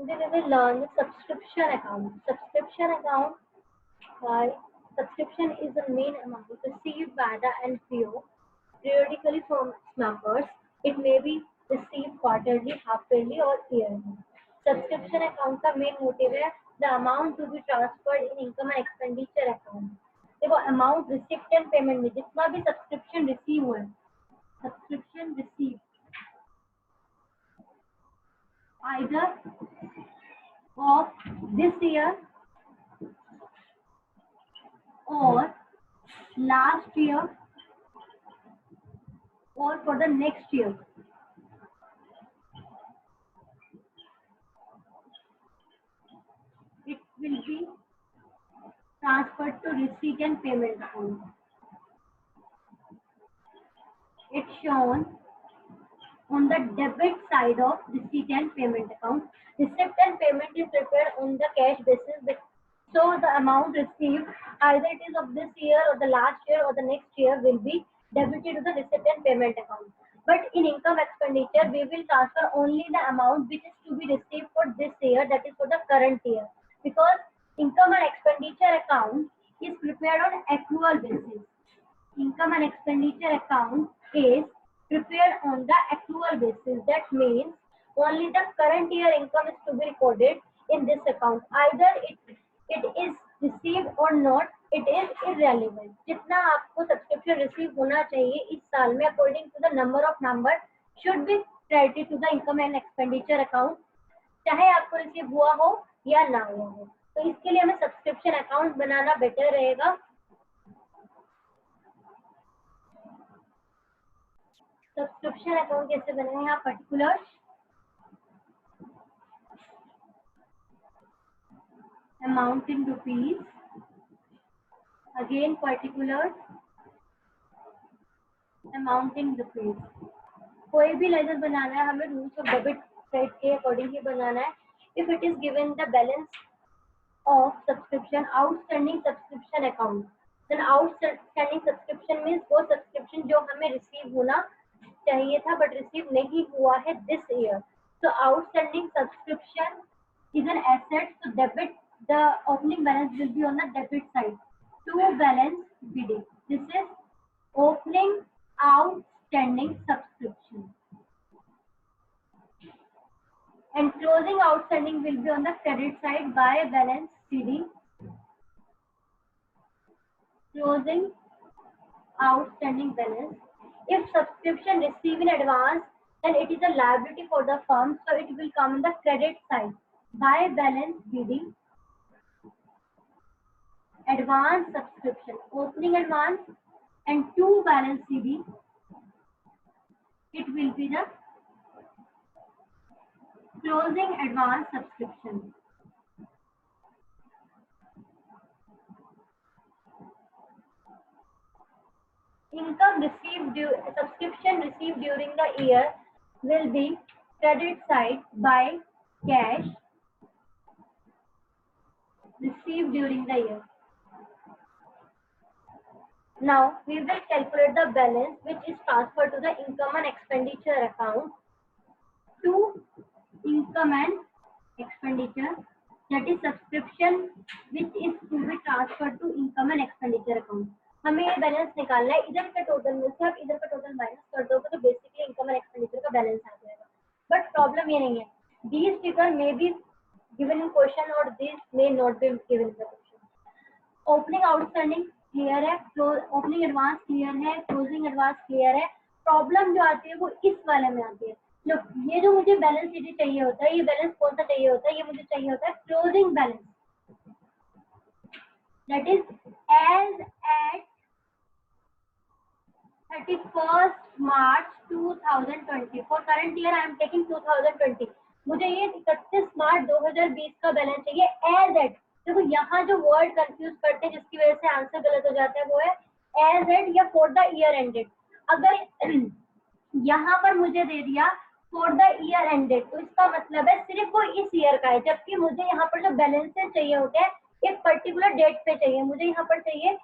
Today we will learn the subscription account. Subscription is the main amount received by the NPO periodically from its members. It may be received quarterly, half-yearly or yearly. Subscription account का main motive है the amount to be transferred in income and expenditure account. देखो amount receipt and payment में जितना भी subscription receive हुआ है, subscription receive either of this year or last year or for the next year. It will be transferred to receipt and payment account. It's shown on the debit side of receipt and payment account. Receipt and payment is prepared on the cash basis. So the amount received, either it is of this year or the last year or the next year, will be debited to the receipt and payment account. But in income expenditure, we will transfer only the amount which is to be received for this year, that is for the current year. Because income and expenditure account is prepared on accrual basis. Income and expenditure account is prepared on the accrual basis. That means only the current year income is to be recorded in this account. Either it is received or not, it is irrelevant. जितना आपको subscription receive होना चाहिए इस साल में according to the number of number should be credited to the income and expenditure account, चाहे आपको receive हुआ हो या ना हुआ हो. तो इसके लिए हमें सब्सक्रिप्शन अकाउंट बनाना बेटर रहेगा. सब्सक्रिप्शन अकाउंट कैसे बनाए? यहाँ particulars, amount in rupees, again particulars, amount in rupees. कोई भी लेजर बनाना है हमें रूल्स ऑफ डेबिट क्रेडिट के अकॉर्डिंग ही बनाना है. If it is given the balance of subscription outstanding subscription account, then outstanding subscription means वो सब्सक्रिप्शन जो हमें रिसीव होना चाहिए था बट रिसीव नहीं हुआ है this year. So outstanding subscription is an asset. So debit, the opening balance will be on the debit side. To balance BD. This is opening outstanding subscription. And closing outstanding will be on the credit side by balance CD. Closing outstanding balance. If subscription received in advance, then it is a liability for the firm, so it will come on the credit side by balance BD. Advance subscription, opening advance and to balance CD, it will be the closing advance subscription. Income received, subscription received during the year will be credit side by cash received during the year. Now we will calculate the balance which is transferred to the income and expenditure account to income and expenditure, that is subscription which is to be transferred to income and expenditure account. हमें ये balance निकालना है. इधर का total में से आप इधर का टोटल माइनस कर दोगे तो बेसिकली इनकम एंड एक्सपेंडिचर का बैलेंस आ जाएगा. बट प्रॉब्लम ये नहीं है, these figure may be given in question और these may not be given in the question. Opening outstanding clear है, ओपनिंग एडवांस क्लियर है, क्लोजिंग एडवांस क्लियर है. प्रॉब्लम जो आती है वो इस वाले में आती है. लो, ये जो मुझे बैलेंस शीट चाहिए होता है, ये बैलेंस कौन सा चाहिए होता है? ये मुझे चाहिए होता है closing balance, that is as at 31st March 2020. For current year I am taking 2020. मुझे ये 31 मार्च 2020 का बैलेंस चाहिए एज एट. देखो यहाँ जो वर्ड कंफ्यूज करते हैं जिसकी वजह से आंसर गलत हो जाता है वो है एज एट या फॉर द ईयर एंडेड. अगर यहाँ पर मुझे दे दिया फॉर द ईयर एंडेड तो इसका मतलब है सिर्फ वो इस ईयर का है, जबकि मुझे यहाँ पर जो बैलेंसेस चाहिए होते हैं एक पर्टिकुलर डेट पे चाहिए. मुझे यहाँ पर चाहिए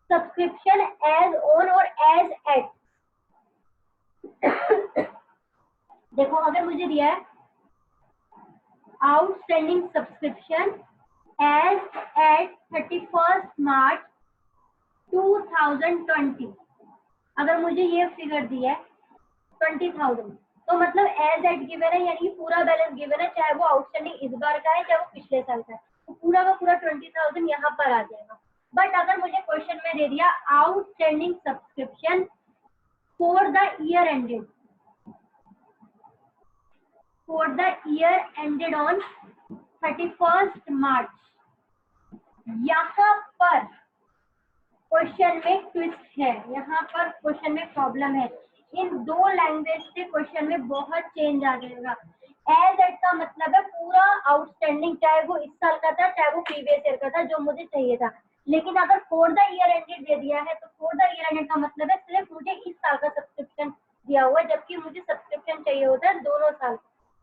सब्सक्रिप्शन एज ऑन और एज एट. देखो अगर मुझे दिया है outstanding subscription as at 31 March 2020। अगर मुझे ये फिगर दिया है 20,000, तो मतलब एज एट गिवन है, यानी पूरा बैलेंस गिवन है, चाहे वो आउटस्टैंडिंग इस बार का है चाहे वो पिछले साल का है, तो पूरा का पूरा 20,000 यहाँ पर आ जाएगा। बट अगर मुझे क्वेश्चन में दे दिया outstanding subscription for the year ended, for the year ended on 31st March, यहाँ पर क्वेश्चन में ट्विस्ट है, यहाँ पर क्वेश्चन में प्रॉब्लम है। इन दो लैंग्वेज से क्वेश्चन में बहुत चेंज आ जाएगा। एज एट का मतलब है पूरा आउटस्टैंडिंग, चाहे वो इस साल का था चाहे वो प्रीवियस ईयर का था, जो मुझे चाहिए था। लेकिन अगर फॉर द ईयर एंडेड दे दिया है तो फॉर द ईयर एंडेड का मतलब है सिर्फ मुझे इस साल का सब्सक्रिप्शन दिया हुआ है, जबकि मुझे सब्सक्रिप्शन चाहिए होता है दोनों साल,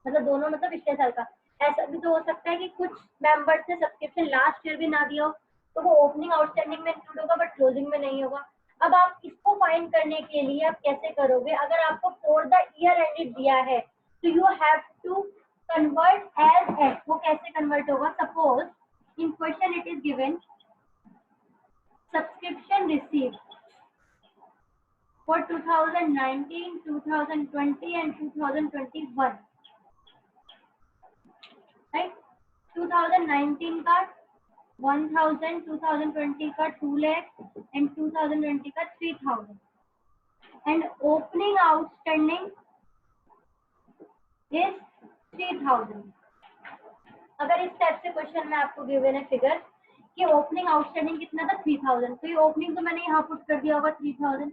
मतलब दोनों मतलब पिछले साल का। ऐसा भी तो हो सकता है कि कुछ मेंबर्स ने सब्सक्रिप्शन लास्ट ईयर भी ना दिया हो, तो वो ओपनिंग आउटस्टैंडिंग में इंक्लूड होगा बट क्लोजिंग में नहीं होगा। अब आप इसको फाइंड करने के लिए आप कैसे करोगे? अगर आपको फॉर द ईयर एंडेड दिया है तो you have to convert as at. वो कैसे कन्वर्ट होगा? Suppose in question it is given subscription received for 2019, 2020 and 2021, right? 2019 का 1,000, 2020 का 2 लाख एंड 2020 का 3,000, एंड ओपनिंग आउटस्टैंडिंग इज 3,000। अगर इस टाइप से क्वेश्चन में आपको गिवन है फिगर कि ओपनिंग आउटस्टैंडिंग कितना था 3,000, तो ये ओपनिंग तो मैंने यहाँ पुट कर दिया होगा 3,000,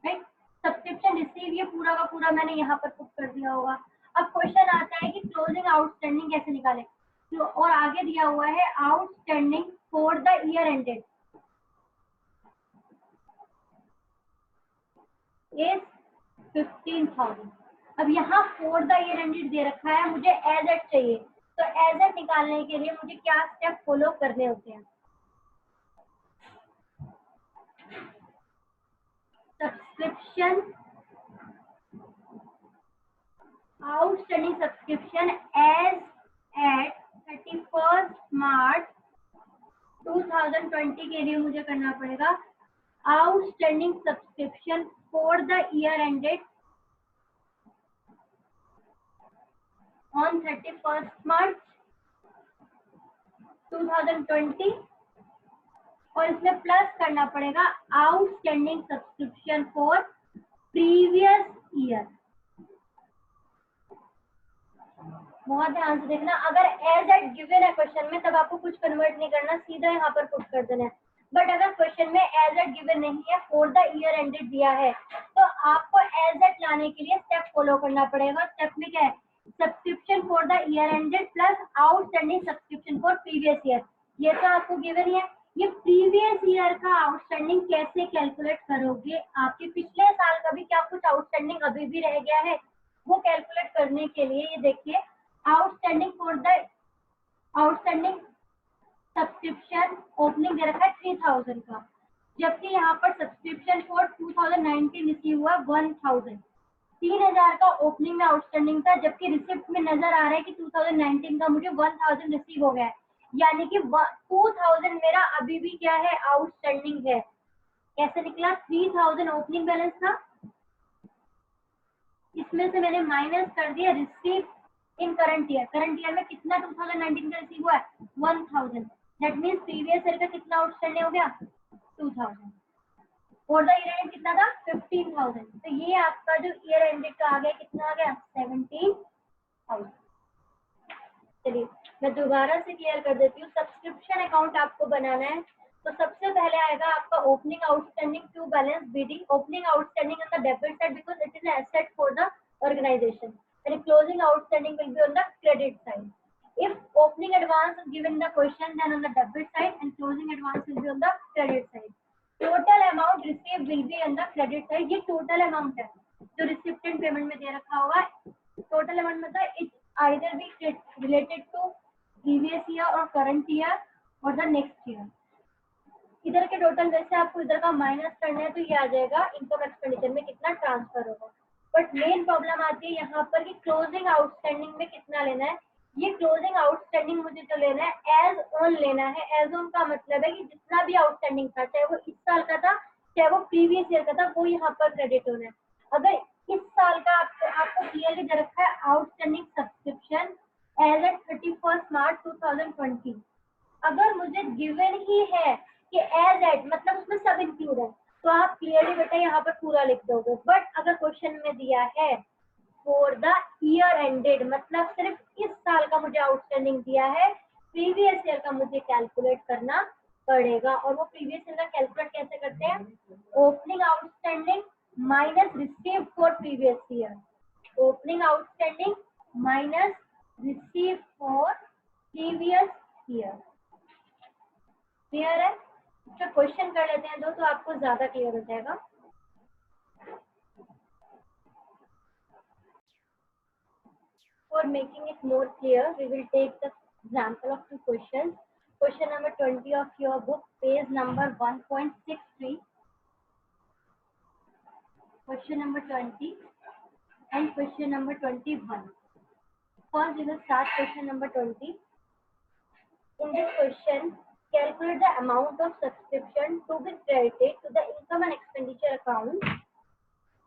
राइट? सब्सक्रिप्शन रिसीव ये पूरा का पूरा मैंने यहाँ पर पुट कर दिया होगा। अब क्वेश्चन आता है कि क्लोजिंग आउटस्टैंडिंग कैसे निकालें, और आगे दिया हुआ है outstanding for the year ended is 15,000। अब यहाँ फॉर द ईयर एंडेड दे रखा है, मुझे एज एट चाहिए, तो एज एट निकालने के लिए मुझे क्या स्टेप फॉलो करने होते हैं? Subscription outstanding subscription as at 31 March 2020 के लिए मुझे करना पड़ेगा outstanding subscription for the year ended on 31 March 2020, और इसमें प्लस करना पड़ेगा outstanding subscription for previous year. बहुत ध्यान से देखना, अगर एज एट गिवन है क्वेश्चन में तब आपको कुछ कन्वर्ट नहीं करना, सीधा यहाँ पर पुट कर देना है। बट अगर क्वेश्चन में एज एट गिवन नहीं है, फॉर द ईयर एंडेड दिया है, तो आपको एज एट लाने के लिए स्टेप फॉलो करना पड़ेगा। स्टेप में क्या है? Subscription for the year ended plus outstanding subscription for previous year. ये तो आपको गिवन ही है। ये प्रीवियस ईयर का आउटस्टैंडिंग कैसे कैलकुलेट करोगे? आपके पिछले साल का भी क्या कुछ आउटस्टैंडिंग अभी भी रह गया है, वो कैलकुलेट करने के लिए ये देखिए outstanding for the outstanding subscription opening दे रखा है 3,000 का, जबकि यहाँ पर सब्सक्रिप्शन फॉर 2019 रिसीव हुआ 1,000। 3,000 का ओपनिंग में आउटस्टैंडिंग था, जबकि रिसिप्ट में नजर आ रहा है कि 2019 का मुझे 1,000 रिसीव हो गया है, यानी कि 2,000 मेरा अभी भी क्या है? आउटस्टैंडिंग है। कैसे निकला? 3,000 ओपनिंग बैलेंस था, इसमें से मैंने माइनस कर दिया receive in current year. Current year में कितना 2019 का रिसीव हुआ है? 1,000। दैट मींस प्रीवियस ईयर का कितना आउटस्टैंडिंग हो गया? 2,000। और द ईयर एंड कितना था? 15,000। तो ये आपका जो ईयर एंडेड का आ गया, कितना आ गया? 17,000। चलिए मैं दोबारा से क्लियर कर देती हूँ। सब्सक्रिप्शन अकाउंट आपको बनाना है तो सबसे पहले आएगा आपका opening outstanding to balance BD. Opening outstanding on the debit side because it is an asset for the organization, and closing outstanding will be on the credit side. If opening advance is given in the question, then on the debit side, and closing advance will be on the credit side. Total amount received will be on the credit side. ये total amount है जो recipient payment में दे रखा होगा। Total amount मतलब it either be related to previous year or current year or the next year. इधर के total वैसे आपको इधर का माइनस करना है तो ये आ जाएगा इनकम एक्सपेंडिचर में कितना ट्रांसफर होगा। बट मेन प्रॉब्लम आती है यहाँ पर कि क्लोजिंग आउटस्टैंडिंग में कितना लेना है, ये क्लोजिंग आउटस्टैंडिंग मुझे जो लेना है एज ऑन लेना है। एज ऑन का मतलब है कि जितना भी आउटस्टैंडिंग था, चाहे वो इस साल का था चाहे वो प्रीवियस ईयर का था, वो यहाँ पर क्रेडिट होना है। अगर इस साल का आपको क्लियरली दे रखा है outstanding subscription as at 31 March 2020, अगर मुझे गिवन ही है कि एज एट मतलब उसमें सब इंक्लूड है, तो आप क्लियरली बेटा यहाँ पर पूरा लिख दोगे। बट अगर क्वेश्चन में दिया है फॉर द ईयर एंडेड, मतलब सिर्फ इस साल का मुझे आउटस्टैंडिंग दिया है, प्रीवियस ईयर का मुझे कैलकुलेट करना पड़ेगा। और वो प्रीवियस ईयर का कैलकुलेट कैसे करते हैं? Opening outstanding minus receive for previous year, opening outstanding minus receive for previous year. Clear है? इसका क्वेश्चन कर लेते हैं दो, तो आपको ज्यादा क्लियर हो जाएगा। For making it more clear, we will take the example of two questions. Question number 20 of your book, page number 1.63. Question number 20 and question number 21. First, we will start question number 20. In this question, calculate the amount of subscription to be credited to the income and expenditure account.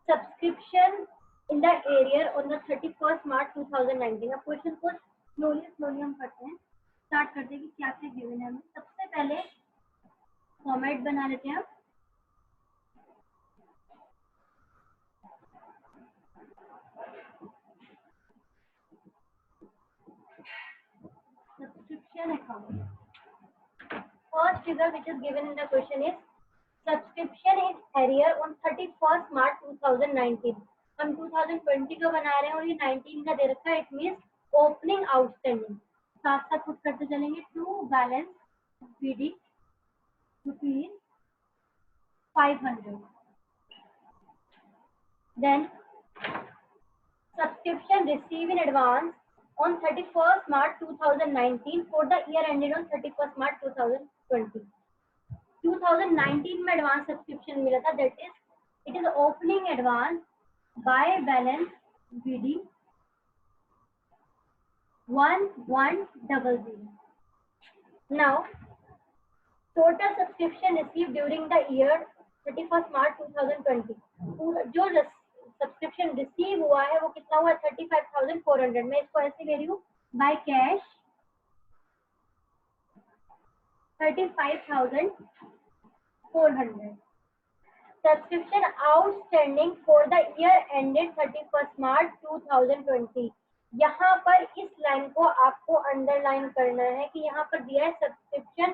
Subscription in the area on the 31st March 2019. अब question को slowly हम करते हैं, start करते हैं कि क्या क्या गिवन है हमें। सबसे पहले फॉर्मेट बना लेते हैं। Subscription account. First figure which is given in the question is subscription in arrear on 31st March 2019. हम 2020 का बना रहे हैं और ये 19 का दे रखा है, इट मीन्स ओपनिंग आउटस्टैंडिंग। साथ साथ पुट करते चलेंगे to balance BD rupees 500। Then subscription receive in advance on 31st March 2019 for the year ended on 31st March 2020. 2019 में एडवांस सब्सक्रिप्शन मिला था, that is it is opening advance by balance BD 1100. Now total subscription received during the year 31st March 2020. जो subscription receive हुआ है वो कितना हुआ? 35,400। मैं इसको ऐसे ले रही हूँ, by cash 35,400. Subscription outstanding for the year ended 31st March 2020. यहाँ पर इस लाइन को आपको अंडरलाइन करना है कि यहाँ पर दिया है subscription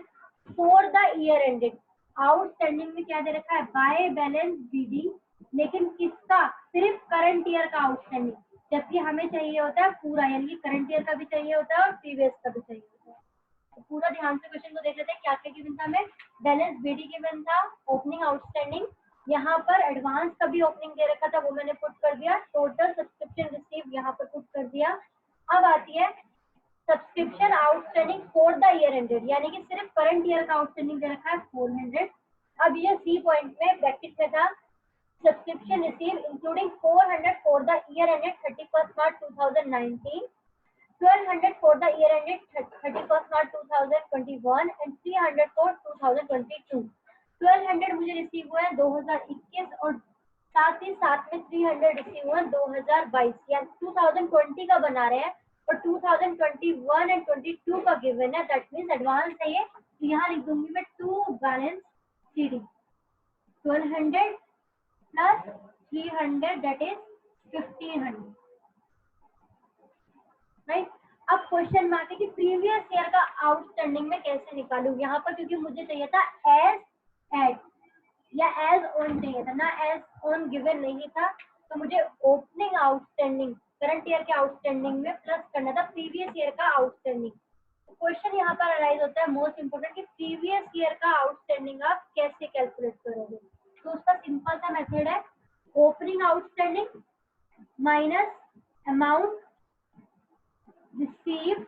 for the year ended. Outstanding में क्या दे रखा है? बाय बैलेंस बीडी, लेकिन किसका? सिर्फ करंट ईयर का आउटस्टैंडिंग, जबकि हमें चाहिए होता है पूरा, यानी करंट ईयर का भी चाहिए होता है और प्रीवियस का भी चाहिए होता है। तो पूरा ध्यान से क्वेश्चन को देख लेते हैं। क्या क्या गिवन था हमें? बैलेंस बीडी गिवन था, ओपनिंग आउटस्टैंडिंग, यहाँ पर एडवांस का भी ओपनिंग दे रखा था, वो मैंने पुट कर दिया। टोटल सब्सक्रिप्शन रिसीव यहाँ पर पुट कर दिया। अब आती है subscription outstanding for the year ended, यानी कि सिर्फ करंट ईयर का आउटस्टैंडिंग दे रखा है 400। अब ये सी पॉइंट में ब्रैकेट में था subscription received including 400 for the year ended 31st March 2019, 1200 for the year ended 31st March 2021 and 300 for 2022. 1200 मुझे रिसीव हुआ है 2021 और साथ ही साथ में 300 रिसीव हुआ 2022, यानी 2020 का बना रहे हैं और 2021 एंड 22 का गिवन है, दैट मीन्स एडवांस है ये। तो यहाँ लिख दूंगी मैं to balance CD 1200 plus 300, that is 1500, right. अब क्वेश्चन में आते कि प्रीवियस ईयर का आउटस्टैंडिंग में कैसे निकालूं। यहाँ पर क्योंकि मुझे चाहिए था एज एट या एज ऑन चाहिए था ना, एज ऑन गिवन नहीं था, तो मुझे ओपनिंग आउटस्टैंडिंग करंट ईयर के आउटस्टैंडिंग में प्लस करना था प्रीवियस ईयर का आउटस्टैंडिंग। क्वेश्चन यहाँ पर अराइज होता है मोस्ट इंपोर्टेंट कि प्रीवियस ईयर का आउटस्टैंडिंग आप कैसे कैलकुलेट करोगे। तो उसका सिंपल सा मेथड है opening outstanding minus amount receive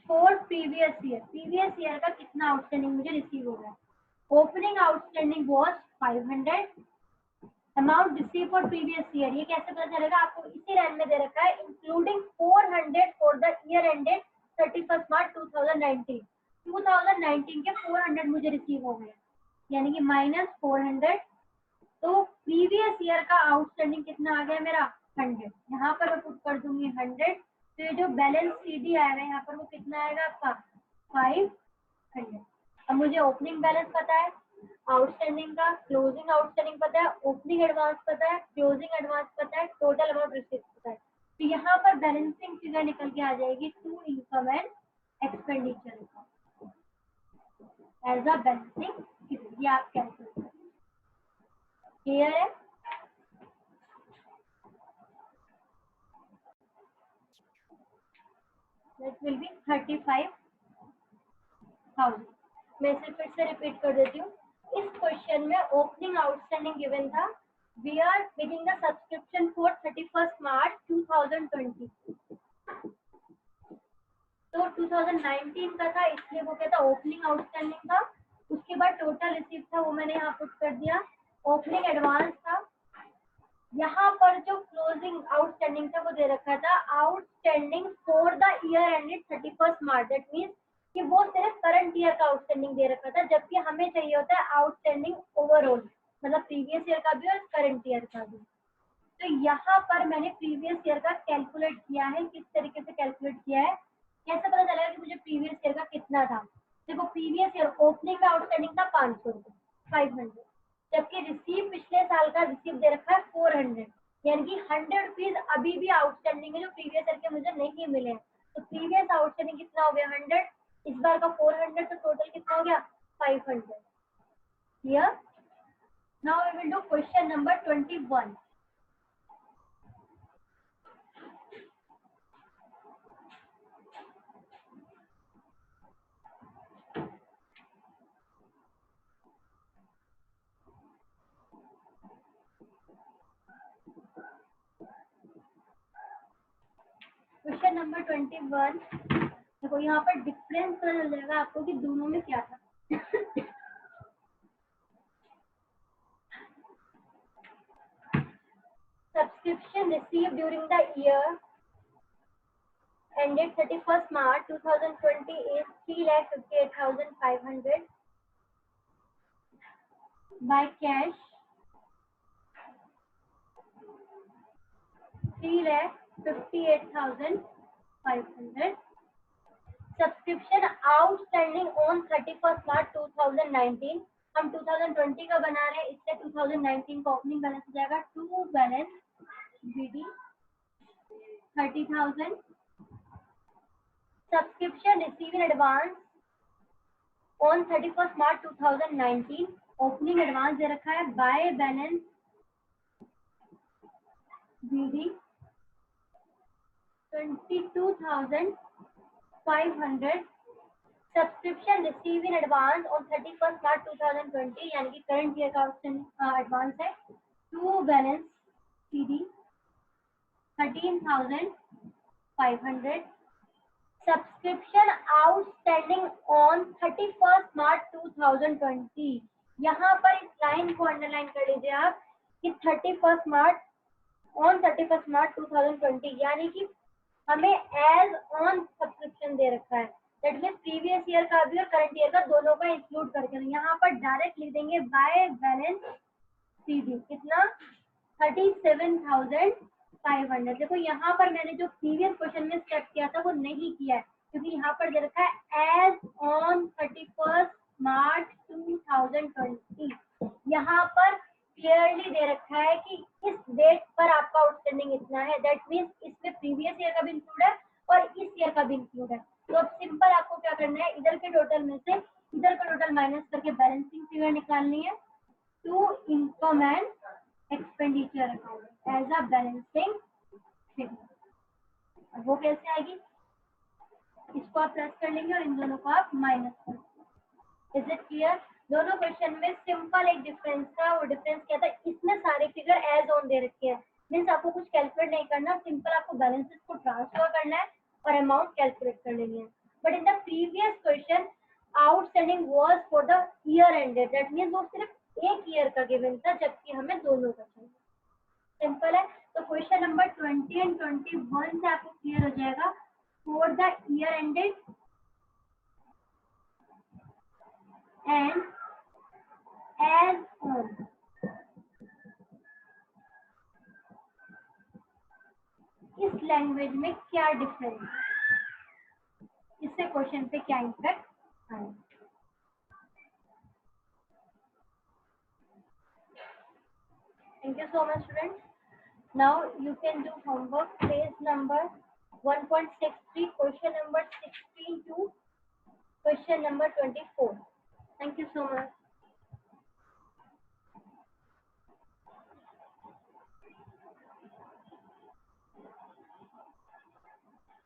for previous year. Previous year का कितना आउटस्टैंडिंग मुझे रिसीव हो रहा है? Opening outstanding was 500, amount receive for previous year, ये कैसे पता चलेगा? आपको इसी लाइन में दे रखा है इंक्लूडिंग 400 फॉर द 2019 2019 के 400 मुझे रिसीव हो गए, यानी कि -400। तो प्रीवियस ईयर का आउटस्टैंडिंग कितना आ गया मेरा 100। यहाँ पर मैं पुट कर दूंगी 100। तो ये जो बैलेंस सीडी आएगा यहाँ पर वो कितना आएगा आपका 500। अब मुझे ओपनिंग बैलेंस पता है, आउटस्टैंडिंग का, क्लोजिंग आउटस्टैंडिंग पता है, ओपनिंग एडवांस पता है, क्लोजिंग एडवांस पता है, टोटल अमाउंट रिसीव पता है। तो यहाँ पर बैलेंसिंग फिगर निकल के आ जाएगी to income and expenditure as a balancing figure. ये आप कैलकुलेट करें। क्लियर है? That will be 35,000। मैं इसे फिर से रिपीट कर देती हूँ। इस क्वेश्चन में ओपनिंग आउटस्टैंडिंग गिवन था, we are making the subscription for 31 March 2020। तो 2019 का था, इसलिए वो क्या था ओपनिंग आउटस्टैंडिंग था। उसके बाद टोटल रिसीव था वो मैंने यहाँ पुट कर दिया, ओपनिंग एडवांस था। यहाँ पर जो क्लोजिंग आउटस्टैंडिंग था वो दे रखा था outstanding for the year ended 31 March. That means कि वो सिर्फ करंट ईयर का आउटस्टैंडिंग दे रखा था, जबकि हमें चाहिए होता है आउटस्टैंडिंग ओवरऑल, मतलब प्रीवियस ईयर का भी और करंट ईयर का भी। तो यहाँ पर मैंने प्रीवियस ईयर का कैलकुलेट किया है। किस तरीके से कैलकुलेट किया है, कैसे पता चलेगा कि मुझे प्रीवियस ईयर का कितना था। देखो प्रीवियस ईयर ओपनिंग का आउटस्टैंडिंग था 500 रुपये, 500, जबकि रिसीव पिछले साल का रिसीव दे रखा है 400, यानी कि 100 रुपीज अभी भी आउटस्टैंडिंग है जो प्रीवियस ईयर के मुझे नहीं मिले। तो प्रीवियस आउटस्टैंडिंग कितना हो गया 100, इस बार का 400, तो टोटल कितना हो गया 500। Clear? Now we will do question number 21। Question number 21। देखो यहाँ पर डिफरेंस पता चल जाएगा आपको कि दोनों में क्या था। Subscription received during the year ended 31st March 2020 is 3,58,500 by cash 3,58,500. Subscription outstanding on 31st March 2019। हम 2020 का बना रहे हैं, इससे 2019 का ओपनिंग बैलेंस हो जाएगा to balance BD 30,000। Subscription received in advance on 31st March 2019, opening advance दे रखा है by balance BD 22,500। Subscription receive in advance on 31st March 2020, यानी कि करंट ईयर का एडवांस है to balance CD 13,500। Subscription outstanding on 31st March 2020। यहाँ पर इस लाइन को अंडरलाइन कर लीजिए आप कि 31st March on 31st March 2020, यानी कि हमें एज ऑन सब्सक्रिप्शन दे रखा है। दैट मीन्स प्रीवियस ईयर का भी और करंट ईयर का दोनों का इंक्लूड करके यहाँ पर डायरेक्ट लिख देंगे बाय बैलेंस CD कितना 37,500। देखो यहाँ पर मैंने जो प्रीवियस क्वेश्चन में स्टेप किया था वो नहीं किया है, क्योंकि यहाँ पर दे रखा है एज ऑन 31st March 2020। यहाँ पर क्लियरली दे रखा है कि इस डेट पर आपका आउटस्टैंडिंग इतना है। दैट मीन्स इसमें प्रीवियस ईयर का भी इंक्लूड है और इस ईयर का भी इंक्लूड है। तो अब सिंपल आपको क्या करना है, इधर के टोटल में से इधर का टोटल माइनस करके बैलेंसिंग फिगर निकालनी है to income and expenditure account as a balancing figure. वो कैसे आएगी, इसको आप प्लस कर लेंगे और इन दोनों को आप माइनस कर लेंगे। Is it clear? दोनों क्वेश्चन में सिंपल एक डिफरेंस था, वो डिफरेंस क्या था, इसमें सारे फिगर एज ऑन दे रखे हैं। मीन्स आपको कुछ कैलकुलेट नहीं करना, सिंपल आपको बैलेंसेस को ट्रांसफर करना है और अमाउंट कैलकुलेट कर लेनी है। But in the previous question outstanding was for the year ended, that means वो सिर्फ एक ईयर का गिवन था, जबकि हमें दोनों का चाहिए। सिंपल है। तो क्वेश्चन नंबर 20 एंड 21 से आपको क्लियर हो जाएगा for the year ended and as on. इस लैंग्वेज में क्या डिफरेंस है, इससे क्वेश्चन पे क्या इम्पैक्ट आए. Thank you so much, students. Now you can do homework. Page number 1.63, question number 16 to question number 24. Thank you so much.